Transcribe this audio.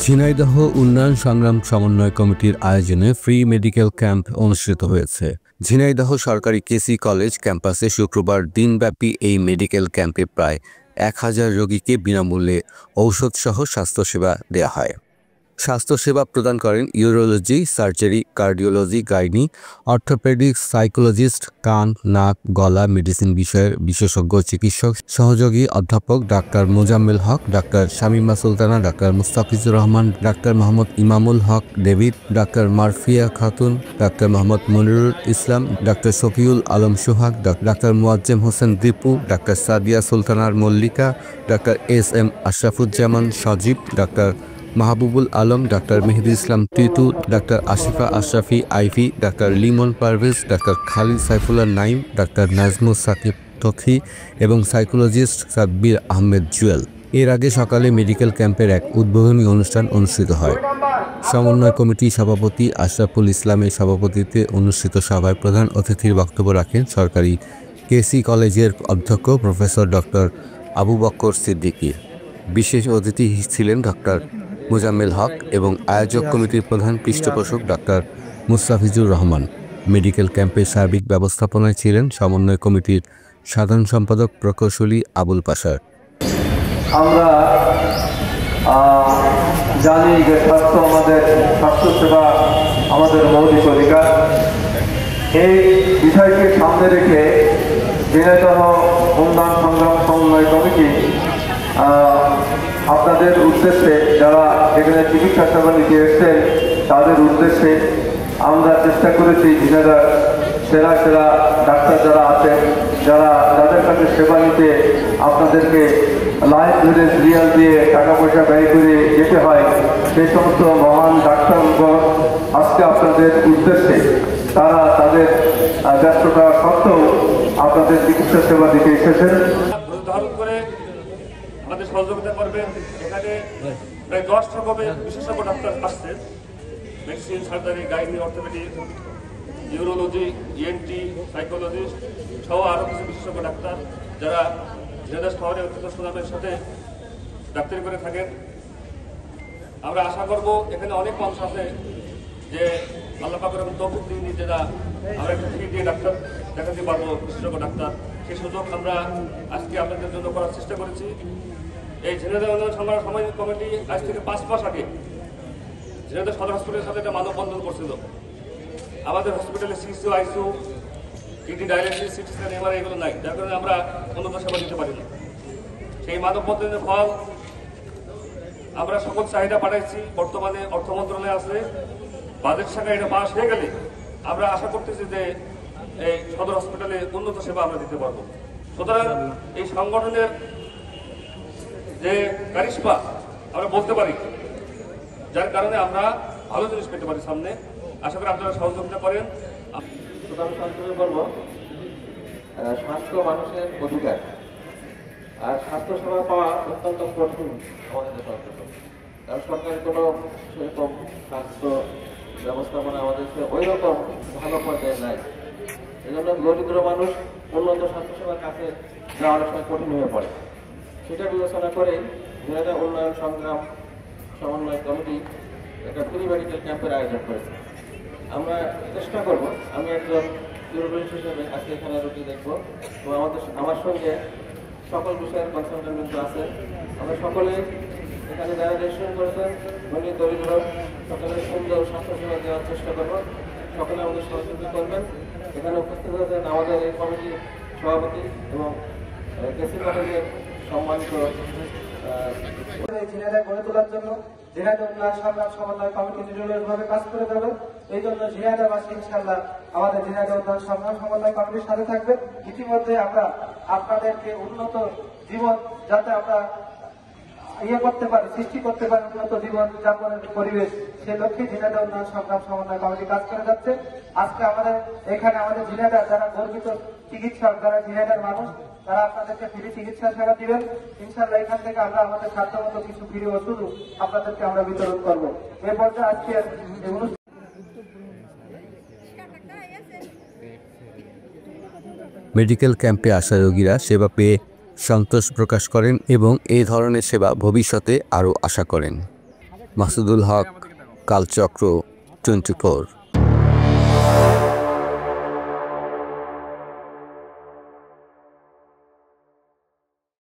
ঝিনাইদহ উন্নয়ন সংগ্রাম সমন্বয় কমিটির আয়োজনে ফ্রি মেডিকেল ক্যাম্প অনুষ্ঠিত হয়েছে। ঝিনাইদহ সরকারি কেসি কলেজ ক্যাম্পাসে শুক্রবার দিনব্যাপী এই মেডিকেল ক্যাম্পে প্রায় 1000 রোগীকে বিনামূল্যে ঔষধসহ স্বাস্থ্যসেবা দেওয়া হয়। স্বাস্থ্যসেবা প্রদান করেন urology, surgery, cardiology, gynae, orthopaedics, psychologist, কান, নাক, গলা, মেডিসিন বিষয়ের বিশেষজ্ঞ চিকিৎসক, সহযোগী অধ্যাপক ডাক্তার মোজাম্মেল হক, ডাক্তার শামীমা সুলতানা, ডাক্তার মুস্তাফিজুর রহমান, ডাক্তার মোহাম্মদ ইমামুল হক ডেভিড, ডাক্তার মারফিয়া খাতুন, ডাক্তার মোহাম্মদ মনিরুল ইসলাম, ডাক্তার শফিউল আলম সোহাগ, ডাক্তার মুয়াজ্জেম হোসেন দীপু, ডাক্তার সাদিয়া সুলতানার মল্লিকা, ডাক্তার এস.এম. আশরাফুজ্জামান সজীব, ডাক্তার মাহবুবুল আলম, ডাক্তার মেহেদি ইসলাম টিটু, ডাক্তার আসিফা আশরাফি আইভি, ডাক্তার লিমন পারভেজ, ডাক্তার খালিদ সাইফুল্লাহ নাইম, ডাক্তার নাজমুস সাকিব তথি এবং সাইকোলজিস্ট সাব্বির আহমেদ জুয়েল। এর আগে সকালে মেডিকেল ক্যাম্পের এক উদ্বোধনী অনুষ্ঠান অনুষ্ঠিত হয়। সমন্বয় কমিটি সভাপতি আশরাফুল ইসলামের সভাপতিত্বে অনুষ্ঠিত সভায় প্রধান অতিথির বক্তব্য রাখেন সরকারি কেসি কলেজের অধ্যক্ষ প্রফেসর ডক্টর আবু বক্কর সিদ্দিকী। বিশেষ অতিথি ছিলেন ডক্টর মোজাম্মেল হক এবং আয়োজক কমিটির প্রধান পৃষ্ঠপোষক ডাক্তার মুস্তাফিজুর রহমান। মেডিকেল ক্যাম্পের সার্বিক ব্যবস্থাপনায় ছিলেন সমন্বয় কমিটির সাধারণ সম্পাদক প্রকৌশলী আবুল পাশার। আমরা জানি যে স্বাস্থ্যসেবা আমাদের মৌলিক অধিকার। এই বিষয়কে সামনে রেখে ঝিনাইদহ উন্নয়ন সংগ্রাম সমন্বয় কমিটি আপনাদের উদ্দেশ্যে, যারা এখানে চিকিৎসা সেবা নিতে এসছেন তাদের উদ্দেশ্যে আমরা চেষ্টা করেছি ঝিনাইদহ সেরা সেরা ডাক্তার যারা আছেন, যাদের কাছে সেবা নিতে আপনাদেরকে লাইফ ধরে সিরিয়াল দিয়ে টাকা পয়সা ব্যয় করে যেতে হয়, সেই সমস্ত মহান ডাক্তারগণ আজকে আপনাদের উদ্দেশ্যে তারা তাদের ব্যস্ততা সত্ত্বেও আপনাদের চিকিৎসা সেবা দিতে এসেছেন। আমাদের সহযোগিতা করবেন। এখানে প্রায় 10 রকমের বিশেষজ্ঞ ডাক্তার আসছেন, medicine, surgery, gynae, orthopaedic, urology, ENT, psychologist সহ আরও কিছু বিশেষজ্ঞ ডাক্তার যারা ঝিনাইদহ শহরে অত্যন্ত সুনামের সাথে ডাক্তারি করে থাকেন। আমরা আশা করব এখানে অনেক মানুষ আছে যে আল্লাহ পাকের এরকম তৌফিক দিনই যারা আমরা একটা ফ্রি দিয়ে ডাক্তার দেখাতে পারবো, বিশেষজ্ঞ ডাক্তার। সেই সুযোগ আমরা আজকে আপনাদের জন্য করার চেষ্টা করেছি। এই ঝিনাইদহ উন্নয়ন সংগ্রাম সমন্বয় কমিটি আজ থেকে 5 মাস আগে ঝিনাইদহ সদর হসপিটালের সাথে একটা মানববন্ধন করছিল। আমাদের হসপিটালে CCU, ICU, TT, dialysis, CT scan, MRI এগুলো নাই, যার কারণে আমরা উন্নত সেবা দিতে পারি না। সেই মানববন্ধনের ফল আমরা সকল চাহিদা পাঠাইছি। বর্তমানে অর্থ মন্ত্রণালয়ে আছে, বাজেট শাখা এটা পাস হয়ে গেলে আমরা আশা করতেছি যে এই সদর হসপিটালে উন্নত সেবা আমরা দিতে পারবো। সুতরাং এই সংগঠনের যে কারিশমা আমরা বলতে পারি, যার কারণে আমরা ভালো জিনিস পেতে পারি সামনে। আশা করি আপনারা সহযোগিতা করেন। বলবো স্বাস্থ্য মানুষের অধিকার, আর স্বাস্থ্য সেবা পাওয়া অত্যন্ত কঠিন আমাদের দেশে, কারণ সরকারের কোনো সেরকম স্বাস্থ্য ব্যবস্থাপনা আমাদের ওই রকম ভালো পর্যায়ে নাই। এই জন্য দরিদ্র মানুষ উন্নত স্বাস্থ্যসেবার কাছে যাওয়া অনেক সময় কঠিন হয়ে পড়ে। সেটা বিবেচনা করে ঝিনাইদহ উন্নয়ন সংগ্রাম সমন্বয় কমিটি একটা ফ্রি মেডিকেল ক্যাম্পের আয়োজন করেছে। আমরা চেষ্টা করব, আমি একজন ইউরোলজিস্ট হিসেবে আজকে এখানে রুগী দেখবো, তো আমার সঙ্গে সকল বিষয়ের কনসালটেন্ট কিন্তু আছে। আমরা সকলে এখানে যারা রেজিস্ট্রেশন করেছেন উনি দরিদ্র, সকলের সুন্দর স্বাস্থ্যসেবা দেওয়ার চেষ্টা করব। সকলে আমাদের সহযোগিতা করবেন। এখানে উপস্থিত হয়েছেন আমাদের এই কমিটির সভাপতি এবং কেসি কলেজের সম্মানিত ঝিনাইদহ গড়ে তোলার জন্য ঝিনাইদহ উন্নয়ন সংগ্রাম সমন্বয় কমিটি নিরলসভাবে কাজ করে যাবে। এই জন্য ঝিনাইদহবাসী ইনশাআল্লাহ আমাদের ঝিনাইদহ উন্নয়ন সংগ্রাম সমন্বয় কমিটির সাথে থাকবে। ইতিমধ্যে আমরা আপনাদেরকে উন্নত জীবন যাতে আমরা করতে পারি, সৃষ্টি করতে পারি, উন্নত জীবন যাপনের পরিবেশ, সে লক্ষ্যে ঝিনাইদহ উন্নয়ন সংগ্রাম সমন্বয় কমিটি কাজ করে যাচ্ছে। আজকে আমাদের এখানে আমাদের ঝিনাইদহ যারা গর্বিত চিকিৎসক, যারা ঝিনাইদহের মানুষ, তারা আপনাদেরকে ফ্রি চিকিৎসা সেবা দিবেন। ইনশাআল্লাহ এখান থেকে আমরা আমাদের সাধ্যমতো কিছু ফ্রি ওষুধ আপনাদেরকে আমরা বিতরণ করবো। এ পর্যায়ে আজকে মেডিকেল ক্যাম্পে আসা রোগীরা সেবা পেয়ে সন্তোষ প্রকাশ করেন এবং এই ধরনের সেবা ভবিষ্যতে আরও আশা করেন। মাসুদুল হক, কালচক্র 24।